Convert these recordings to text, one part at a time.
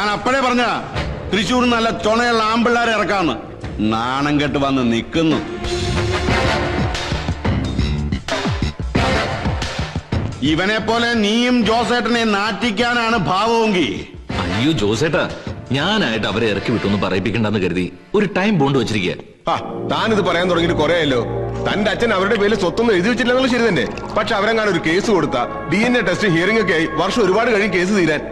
ഞാൻ അപ്പോഴേ പറഞ്ഞ തൃശ്ശൂർ നല്ല ചുണയുള്ള ആമ്പിള്ളാരെ ഇറക്കാന്ന്. നാണം കെട്ട് വന്ന് നിൽക്കുന്നു. ഇവനെ പോലെ നീയും ജോസേട്ടനെ നാറ്റിക്കാനാണ് ഭാവമെങ്കിൽ. അയ്യോ ജോസേട്ടാ, ഞാനായിട്ട് അവരെ ഇറക്കി വിട്ടൊന്ന് പറയിപ്പിക്കണ്ടെന്ന് കരുതി ഒരു ടൈം ബോണ്ട് വെച്ചിരിക്കുക. താനിത് പറയാൻ തുടങ്ങിയിട്ട് കുറേയല്ലോ. തന്റെ അച്ഛൻ അവരുടെ പേരിൽ സ്വത്തൊന്നും എഴുതി വെച്ചിട്ടില്ലെന്നുള്ള ശരി തന്നെ. പക്ഷെ അവരെങ്ങാനും ഒരു കേസ് കൊടുത്ത DNA ടെസ്റ്റ് ഹിയറിംഗ് ഒക്കെ ആയി വർഷം ഒരുപാട് കഴിയും കേസ് തീരാൻ.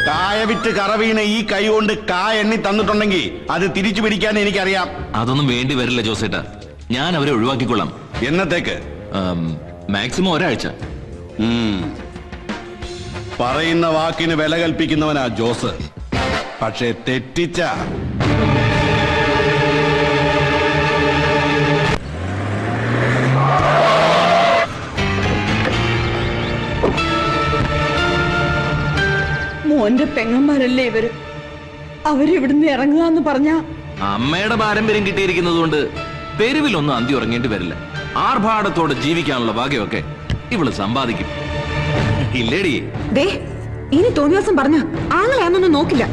കായ വിറ്റ് കറവീണ ഈ കൈ കൊണ്ട് കായ എണ്ണി തന്നിട്ടുണ്ടെങ്കിൽ അത് തിരിച്ചു പിടിക്കാൻ എനിക്കറിയാം. അതൊന്നും വേണ്ടി വരില്ല ജോസേട്ടാ, ഞാൻ അവരെ ഒഴിവാക്കിക്കൊള്ളാം. എന്നത്തേക്ക്? മാക്സിമം ഒരാഴ്ച. പറയുന്ന വാക്കിന് വില കൽപ്പിക്കുന്നവനാ ജോസ്. പക്ഷെ തെറ്റിച്ച മോന്റെ പെങ്ങന്മാരല്ലേ ഇവര്. അവരിവിടുന്ന് ഇറങ്ങുക പറഞ്ഞ അമ്മയുടെ പാരമ്പര്യം കിട്ടിയിരിക്കുന്നത് കൊണ്ട് തെരുവിലൊന്നും അന്തി ഉറങ്ങേണ്ടി വരില്ല. ആർഭാടത്തോടെ ജീവിക്കാനുള്ള ഭാഗ്യമൊക്കെ ഇവള് സമ്പാദിക്കും. ഇല്ലേടി? ഇനി തോന്നിയ ദിവസം പറഞ്ഞ ആങ്ങളെയാന്നൊന്നും നോക്കില്ല.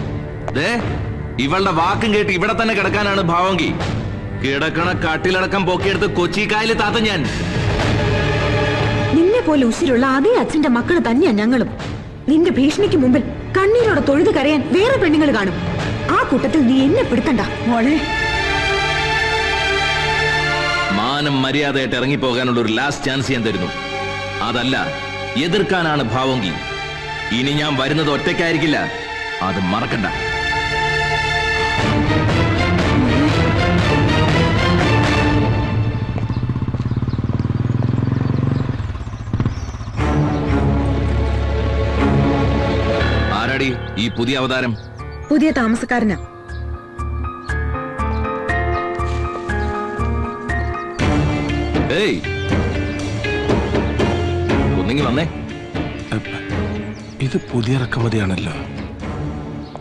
ഇവളുടെ വാക്കും കേട്ട് ഇവിടെ തന്നെ കിടക്കാനാണ് ഭാവമെങ്കിൽ കിടക്കണ കട്ടിലടക്കം പൊക്കിയെടുത്ത് കൊച്ചിക്കായല് താത്ത ഞാൻ. നിന്നെ പോലെ ഉശിരുള്ള അതേ അച്ഛന്റെ മക്കള് തന്നെയാ ഞങ്ങളും. നിന്റെ ഭീഷണിക്ക് മുമ്പിൽ കണ്ണീരോടെ തൊഴുത് കരയാൻ വേറെ പെണ്ണുങ്ങൾ കാണും. ആ കൂട്ടത്തിൽ നീ എന്നെ പിടുത്തണ്ട മോളെ. മാനം മര്യാദയായിട്ട് ഇറങ്ങിപ്പോകാനുള്ള ഒരു ലാസ്റ്റ് ചാൻസ് ഞാൻ തരുന്നു. അതല്ല എതിർക്കാനാണ് ഭാവമെങ്കിൽ ഇനി ഞാൻ വരുന്നത് ഒറ്റയ്ക്കായിരിക്കില്ല, അത് മറക്കണ്ട. ആരാടി ഈ പുതിയ അവതാരം? പുതിയ താമസക്കാരനാ. ഏയ് ഒന്നെങ്കിൽ വന്നേ. ഇത് പുതിയ ഇറക്കുമതിയാണല്ലോ.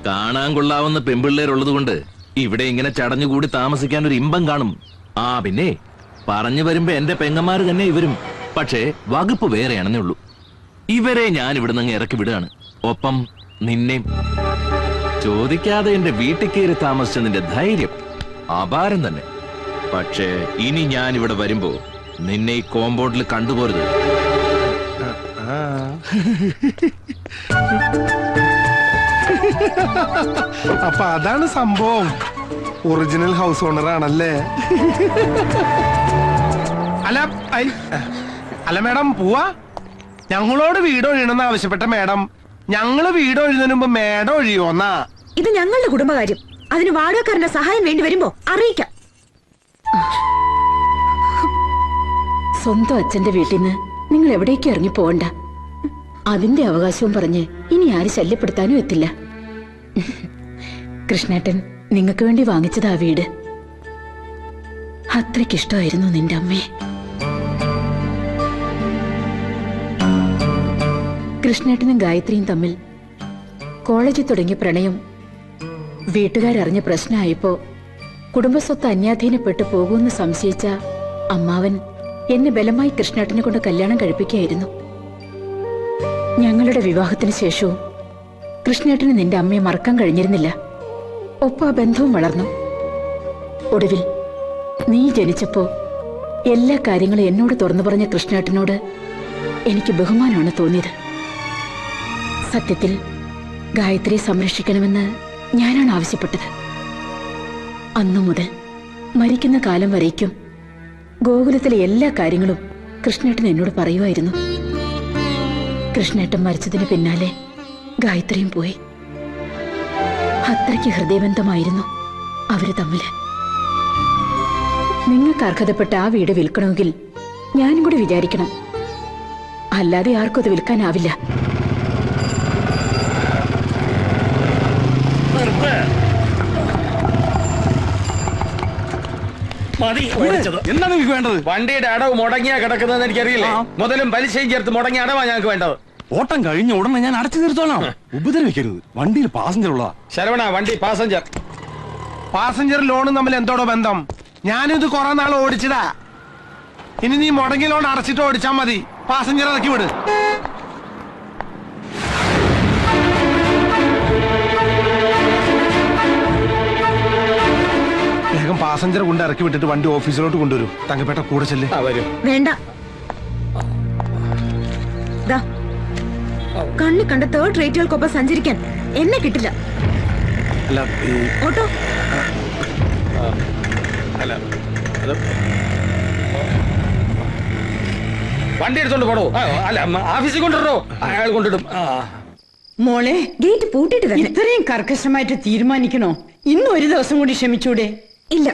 കാണാൻ കൊള്ളാവുന്ന പെമ്പിള്ളേരുള്ളത് കൊണ്ട് ഇവിടെ ഇങ്ങനെ ചടഞ്ഞുകൂടി താമസിക്കാൻ ഒരു ഇമ്പം കാണും. പിന്നെ പറഞ്ഞു വരുമ്പോ എന്റെ പെങ്ങന്മാര് തന്നെ ഇവരും. പക്ഷേ വകുപ്പ് വേറെയാണെന്നേ ഉള്ളൂ. ഇവരെ ഞാൻ ഇവിടെ നിന്ന് ഇറക്കി വിടുകയാണ്. ഒപ്പം നിന്നെയും. ചോദിക്കാതെ എന്റെ വീട്ടിൽ കയറി താമസിച്ചതിന്റെ ധൈര്യം അപാരം തന്നെ. പക്ഷേ ഇനി ഞാൻ ഇവിടെ വരുമ്പോ നിന്നെ ഈ കോമ്പൗണ്ടിൽ കണ്ടുപോരുത്. അപ്പൊ അതാണ് സംഭവം. ഒറിജിനൽ ഹൗസ് ഓണർ ആണല്ലേ? അല്ല മേഡം പോവാ. ഞങ്ങളോട് വീട് ഒഴിയണമെന്ന് ആവശ്യപ്പെട്ട മേഡം ഞങ്ങള് വീട് ഒഴിയുന്നതിന് മുമ്പ് മേഡം ഒഴിയോന്നാ. ഇത് ഞങ്ങളുടെ കുടുംബകാര്യം. അതിന് വാടകക്കാരന്റെ സഹായം വേണ്ടി വരുമ്പോ അറിയിക്കാം. സ്വന്തം അച്ഛന്റെ വീട്ടിൽ നിന്ന് നിങ്ങൾ എവിടേക്ക് ഇറങ്ങി പോകണ്ട. അതിന്റെ അവകാശവും പറഞ്ഞ് ഇനി ആരും ശല്യപ്പെടുത്താനും എത്തില്ല. കൃഷ്ണേട്ടൻ നിങ്ങൾക്ക് വേണ്ടി വാങ്ങിച്ചതാ വീട്. അത്രയ്ക്കിഷ്ടമായിരുന്നു നിന്റെ അമ്മയെ. കൃഷ്ണേട്ടനും ഗായത്രിയും തമ്മിൽ കോളേജിൽ തുടങ്ങിയ പ്രണയം വീട്ടുകാരറിഞ്ഞ പ്രശ്നമായപ്പോ കുടുംബസ്വത്ത് അന്യാധീനപ്പെട്ടു പോകുമെന്ന് സംശയിച്ച അമ്മാവൻ എന്നെ ബലമായി കൃഷ്ണേട്ടനെ കൊണ്ട് കല്യാണം കഴിപ്പിക്കുകയായിരുന്നു. ഞങ്ങളുടെ വിവാഹത്തിന് ശേഷവും കൃഷ്ണേട്ടന് നിന്റെ അമ്മയെ മറക്കാൻ കഴിഞ്ഞിരുന്നില്ല. ഒപ്പം ആ ബന്ധവും വളർന്നു. ഒടുവിൽ നീ ജനിച്ചപ്പോ എല്ലാ കാര്യങ്ങളും എന്നോട് തുറന്നു പറഞ്ഞ കൃഷ്ണേട്ടനോട് എനിക്ക് ബഹുമാനമാണ് തോന്നിയത്. സത്യത്തിൽ ഗായത്രിയെ സംരക്ഷിക്കണമെന്ന് ഞാനാണ് ആവശ്യപ്പെട്ടത്. അന്നു മുതൽ മരിക്കുന്ന കാലം വരേക്കും ഗോകുലത്തിലെ എല്ലാ കാര്യങ്ങളും കൃഷ്ണേട്ടൻ എന്നോട് പറയുമായിരുന്നു. കൃഷ്ണേട്ടൻ മരിച്ചതിന് പിന്നാലെ ഗായത്രിയും പോയി. അത്രയ്ക്ക് ഹൃദയബന്ധമായിരുന്നു അവര് തമ്മില്. നിങ്ങൾക്ക് അർഹതപ്പെട്ട ആ വീട് വിൽക്കണമെങ്കിൽ ഞാനും കൂടി വിചാരിക്കണം. അല്ലാതെ ആർക്കും അത് വിൽക്കാനാവില്ല. എന്താണ് നിങ്ങൾക്ക് വേണ്ടത്? വണ്ടിയുടെ അടവ് മുടങ്ങിയാ കിടക്കുന്നതെന്ന് എനിക്കറിയില്ലേ. മുതലും പലിശയും ചേർത്ത് മുടങ്ങിയ അടവാ ഞങ്ങൾക്ക് വേണ്ടത്. ഓട്ടം കഴിഞ്ഞ ഉടനെ ഞാൻ അടച്ചു തീർത്തോളാം. ഉപദ്രവിക്കരുത്. വണ്ടിയിൽ പാസഞ്ചർ ഉള്ളതാ. ശരവണ, വണ്ടി പാസഞ്ചർ. പാസഞ്ചർ ലോണും തമ്മിൽ എന്തോടോ ബന്ധം? ഞാനിത് കുറെ നാൾ ഓടിച്ചതാ. ഇനി നീ മുടങ്ങിയ ലോൺ അടച്ചിട്ട് ഓടിച്ചാ മതി. പാസഞ്ചർ ഇറക്കി വിട്. പാസഞ്ചർ കൊണ്ട് ഇറക്കി വിട്ടിട്ട് വണ്ടി ഓഫീസിലോട്ട് കൊണ്ടുവരൂ. തങ്കപ്പേട്ട കൂടെ ചെല്ല്. വരും. വേണ്ട. ദാ, കണ്ണി കണ്ട തേർഡ് റേറ്റുകൾക്കൊപ്പം സഞ്ചരിക്കാൻ എന്നെ കിട്ടില്ല. അല്ല ഓട്ടോ വണ്ടി എടുത്തോണ്ട് പോടോ. അല്ല ഓഫീസിൽ കൊണ്ടിട്ടോ, അയാൾ കൊണ്ടിടും. മോളെ, ഗേറ്റ് പൂട്ടിട്ട് തന്നെ. ഇത്രയും കർക്കശമായിട്ട് തീരുമാനിക്കണോ? ഇന്ന് ഒരു ദിവസം കൂടി ക്ഷമിച്ചൂടെ? ഇല്ല,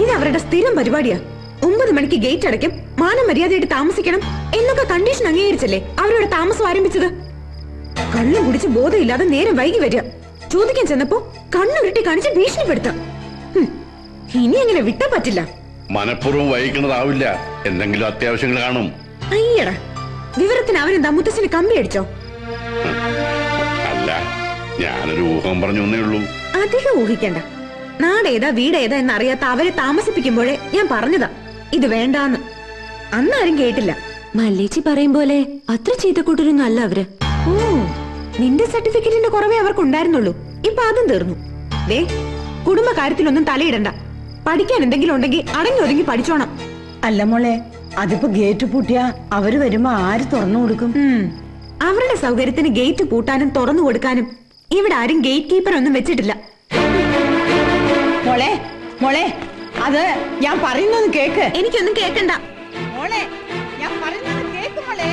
ഇത് അവരുടെ സ്ഥിരം പരിപാടിയാ. 9 മണിക്ക് ഗേറ്റ് അടയ്ക്കും, മാനം മര്യാദയായിട്ട് താമസിക്കണം എന്നൊക്കെ കണ്ടീഷൻ അംഗീകരിച്ചല്ലേ അവരുടെ താമസം ആരംഭിച്ചത്. കള്ളം കുടിച്ച് ബോധമില്ലാതെ നേരം വൈകി വരിക, ചോദിക്കാൻ ചെന്നപ്പോ കണ്ണുരുട്ടി കാണിച്ച് ഭീഷണിപ്പെടുത്താം. ഇനി അങ്ങനെ വിട്ടാ പറ്റില്ല. മനഃപൂർവ്വം വൈകിക്കുന്നതാവില്ല, എന്തെങ്കിലും അത്യാവശ്യങ്ങൾ കാണും. അയ്യടാ, വിവരത്തിന് അവനെന്താ മുത്തച്ഛന് കമ്പി അടിച്ചോ? അല്ല, ഞാനൊരു ഊഹം പറഞ്ഞു എന്നേ ഉള്ളൂ. അധികം ഊഹിക്കണ്ട. നാടേതാ വീടേതാ എന്നറിയാത്ത അവരെ താമസിപ്പിക്കുമ്പോഴേ ഞാൻ പറഞ്ഞതാ ഇത് വേണ്ടാന്ന്. അന്നാരും കേട്ടില്ല. മല്ലേച്ചി പറയും പോലെ അത്ര ചെയ്ത കൂട്ടരൊന്നും അല്ല അവര്. ഓ, നിന്റെ സർട്ടിഫിക്കറ്റിന്റെ കുറവേ അവർക്കുണ്ടായിരുന്നുള്ളൂ. ഇപ്പൊ അതും തീർന്നു. ദേ, കുടുംബ കാര്യത്തിലൊന്നും തലയിടണ്ട. പഠിക്കാൻ എന്തെങ്കിലും ഉണ്ടെങ്കിൽ അടങ്ങി ഒതുങ്ങി പഠിച്ചോണം. അല്ല മോളെ, അതിപ്പോ ഗേറ്റ് പൂട്ടിയാ അവര് വരുമ്പോ ആര് തുറന്നു കൊടുക്കും? അവരുടെ സൗകര്യത്തിന് ഗേറ്റ് പൂട്ടാനും തുറന്നു കൊടുക്കാനും ഇവിടെ ആരും ഗേറ്റ് കീപ്പർ ഒന്നും വെച്ചിട്ടില്ല. മോളെ മോളെ, അത് ഞാൻ പറയുന്നത് കേക്ക്. എനിക്കൊന്നും കേക്കണ്ട. മോളെ, ഞാൻ പറയുന്നത് കേക്ക് മോളെ.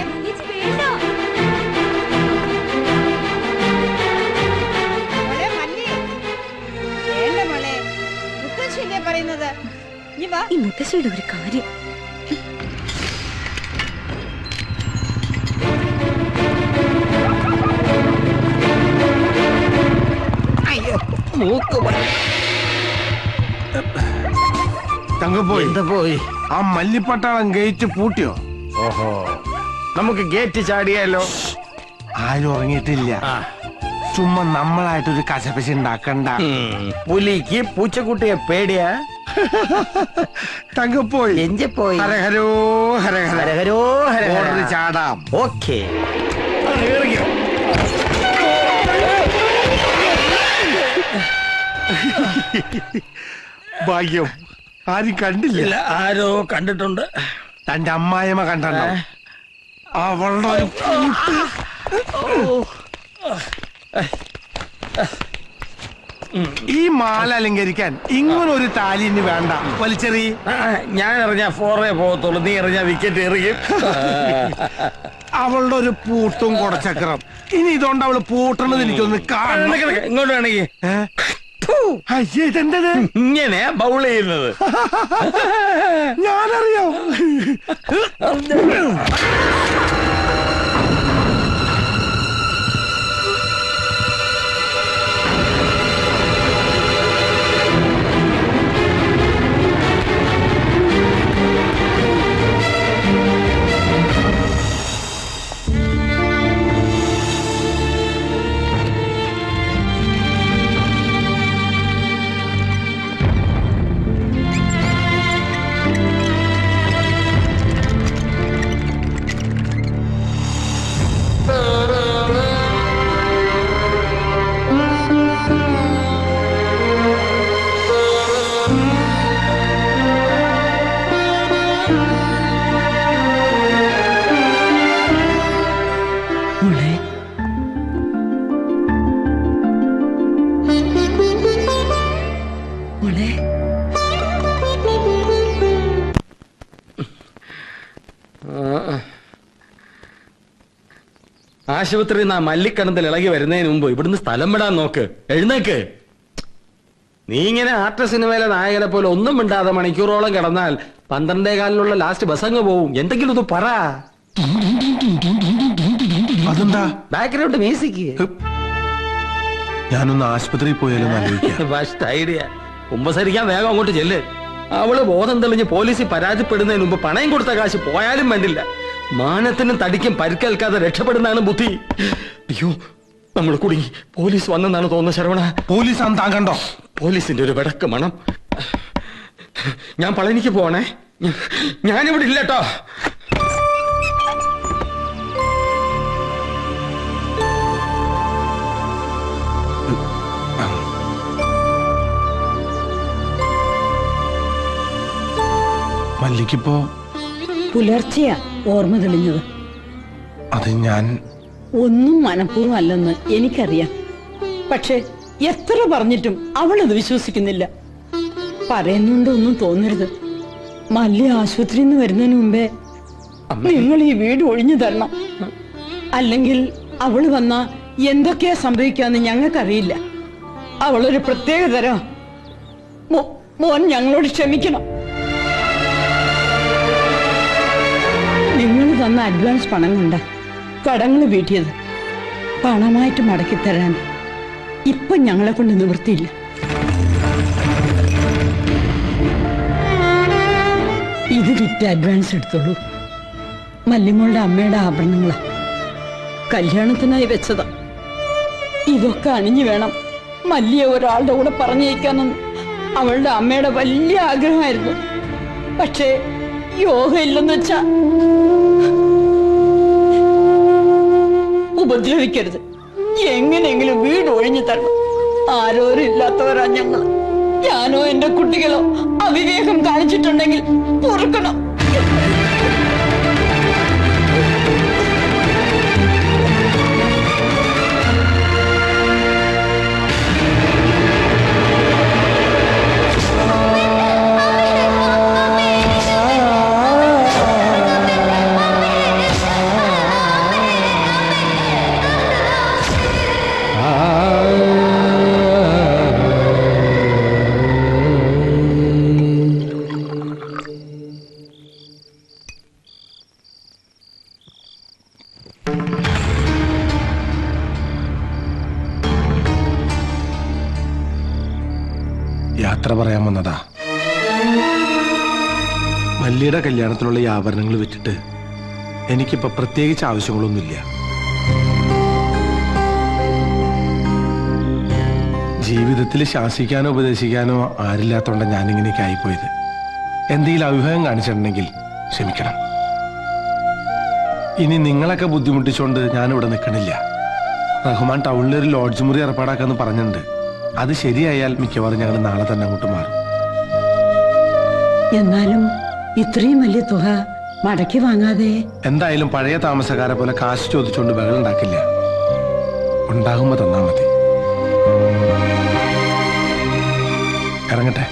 മോളെ മല്ലി, വേണ്ട മോളെ, മുത്തശ്ശിയല്ലേ പറയുന്നത്. നീ വാ. ഈ മുത്തശ്ശിയുടെ ഒരു കാര്യം. തങ്കപ്പോയി, എന്താ പോയി? ആ മല്ലിപ്പട്ടാളം ഗേറ്റ് പൂട്ടിയോ? ഓഹോ, നമുക്ക് ഗേറ്റ് ചാടിയാലോ? ആരും ഉറങ്ങിയിട്ടില്ല. ചുമ്മാ നമ്മളായിട്ടൊരു കശപശ ഉണ്ടാക്കണ്ട. പുലിക്ക് പൂച്ചക്കുട്ടിയെ പേടിയാ? തങ്കപ്പോയി, എഞ്ചപ്പോയി. ഹരഹരോ ഹരഹര. ഹരഹരോ ഹരഹര. ഓർഡർ ചാടാം. ഓക്കേ. ഭാഗ്യം, ആരും കണ്ടില്ല. ആരോ കണ്ടിട്ടുണ്ട്. തന്റെ അമ്മായിമ്മ കണ്ടോ? അവളുടെ ഒരു ഈ മാല അലങ്കരിക്കാൻ ഇങ്ങനൊരു താലി ഇനി വേണ്ട. വലിച്ചെറി. ഞാൻ എറിഞ്ഞ 4 പോകത്തുള്ളൂ, നീ എറിഞ്ഞ വിക്കറ്റ് എറിയും. അവളുടെ ഒരു പൂട്ടും കുടച്ചക്രം. ഇനി ഇതുകൊണ്ട് അവള് പൂട്ടണത് എനിക്കൊന്ന് കാണണം. ഇങ്ങോട്ട് വേണമെങ്കിൽ അയ്യേ, ഇതെന്തത്? ഇങ്ങനെ ബൗൾ ചെയ്യുന്നത് ഞാനറിയാം. ആശുപത്രി മല്ലിക്കണത്തിൽ ഇളകി വരുന്നതിന് മുമ്പ് ഇവിടുന്ന് സ്ഥലം വിടാൻ നോക്ക്. എഴുന്നേക്ക്. നീ ഇങ്ങനെ ആർട്ട് സിനിമയിലെ നായകനെ പോലെ ഒന്നും മിണ്ടാതെ മണിക്കൂറോളം കിടന്നാൽ 12:15 ലാസ്റ്റ് ബസ് അങ്ങ് പോവും. എന്തെങ്കിലും ഇത് പറ. അതെന്താ? Background music. ഞാനൊന്ന് ആശുപത്രിയിൽ പോയാലും ആലോചിക്കാം. First idea. കുമ്പസരിക്കാൻ വേഗം അങ്ങോട്ട് ചെല്ല്. അവള് ബോധം തെളിഞ്ഞ് പോലീസിൽ പരാജയപ്പെടുന്നതിന് മുമ്പ് പണയം കൊടുത്ത കാശ് പോയാലും വേണ്ടില്ല. മാനത്തിനും തടിക്കും പരിക്കേൽക്കാതെ രക്ഷപ്പെടുന്നതാണ് ബുദ്ധി. അയ്യോ, നമ്മൾ കുടുങ്ങി. പോലീസ് വന്നെന്നാണ് തോന്നുന്നത്. ശരവണ, പോലീസ് താൻ കണ്ടോ? പോലീസിന്റെ ഒരു വിടക്ക് മണം. ഞാൻ പളനിക്ക് പോണേ. ഞാനിവിടെ ഇല്ലട്ടോ. മല്ലിക്കിപ്പോ പുലർച്ചെയാ ഓർമ്മ തെളിഞ്ഞത്. അത് ഞാൻ ഒന്നും മനഃപൂർവ്വം അല്ലെന്ന് എനിക്കറിയാം. പക്ഷെ എത്ര പറഞ്ഞിട്ടും അവളത് വിശ്വസിക്കുന്നില്ല. പറയുന്നുണ്ട് ഒന്നും തോന്നരുത്. മല്ലി ആശുപത്രിയിൽ നിന്ന് വരുന്നതിന് മുമ്പേ നിങ്ങൾ ഈ വീട് ഒഴിഞ്ഞു തരണം. അല്ലെങ്കിൽ അവള് വന്നാ എന്തൊക്കെയാ സംഭവിക്കാന്ന് ഞങ്ങൾക്കറിയില്ല. അവളൊരു പ്രത്യേക തരം. മോൻ ഞങ്ങളോട് ക്ഷമിക്കണം. നിങ്ങൾ തന്ന അഡ്വാൻസ് പണം കൊണ്ട കടങ്ങൾ വീട്ടിയത്. പണമായിട്ട് മടക്കി തരാൻ ഇപ്പൊ ഞങ്ങളെ കൊണ്ട് നിവൃത്തിയില്ല. ഇത് വിറ്റ് അഡ്വാൻസ് എടുത്തോളൂ. മല്ലിമോളുടെ അമ്മയുടെ ആഭരണങ്ങളാ, കല്യാണത്തിനായി വെച്ചതാ. ഇതൊക്കെ അണിഞ്ഞു വേണം മല്ലിയെ ഒരാളുടെ കൂടെ പറഞ്ഞയക്കാനെന്ന് അവളുടെ അമ്മയുടെ വലിയ ആഗ്രഹമായിരുന്നു. പക്ഷേ യോഗ ഇല്ലെന്ന് വെച്ചാ ഉപദ്രവിക്കരുത്. എങ്ങനെയെങ്കിലും വീട് ഒഴിഞ്ഞു തരണം. ആരോരും ഇല്ലാത്തവരാ ഞങ്ങൾ. ഞാനോ എന്റെ കുട്ടികളോ അവിവേകം കാണിച്ചിട്ടുണ്ടെങ്കിൽ പൊറുക്കണം. യാത്ര പറയാൻ വന്നതാ. മല്ലിയുടെ കല്യാണത്തിനുള്ള ഈ ആഭരണങ്ങൾ വിറ്റിട്ട് എനിക്കിപ്പോ പ്രത്യേകിച്ച് ആവശ്യങ്ങളൊന്നുമില്ല. ജീവിതത്തിൽ ശാസിക്കാനോ ഉപദേശിക്കാനോ ആരില്ലാത്തോണ്ട ഞാനിങ്ങനെയൊക്കെ ആയിപ്പോയത്. എന്തെങ്കിലും അഭിപ്രായം കാണിച്ചിട്ടുണ്ടെങ്കിൽ ക്ഷമിക്കണം. ഇനി നിങ്ങളൊക്കെ ബുദ്ധിമുട്ടിച്ചോണ്ട് ഞാനിവിടെ നിൽക്കണില്ല. റഹ്മാൻ ടൗണിലൊരു ലോഡ്ജ് മുറി ഏർപ്പാടാക്കാന്ന് പറഞ്ഞിട്ടുണ്ട്. അത് ശരിയായാൽ മിക്കവാറും ഞങ്ങൾ നാളെ തന്നെ അങ്ങോട്ട് മാറും. എന്നാലും ഇത്രയും വലിയ തുക മടക്കി വാങ്ങാതെ എന്തായാലും പഴയ താമസക്കാരെ പോലെ കാശ് ചോദിച്ചുകൊണ്ട് ബഹളം ഉണ്ടാക്കില്ല. ഉണ്ടാകുമ്പോ തന്നാ മതി. ഇറങ്ങട്ടെ.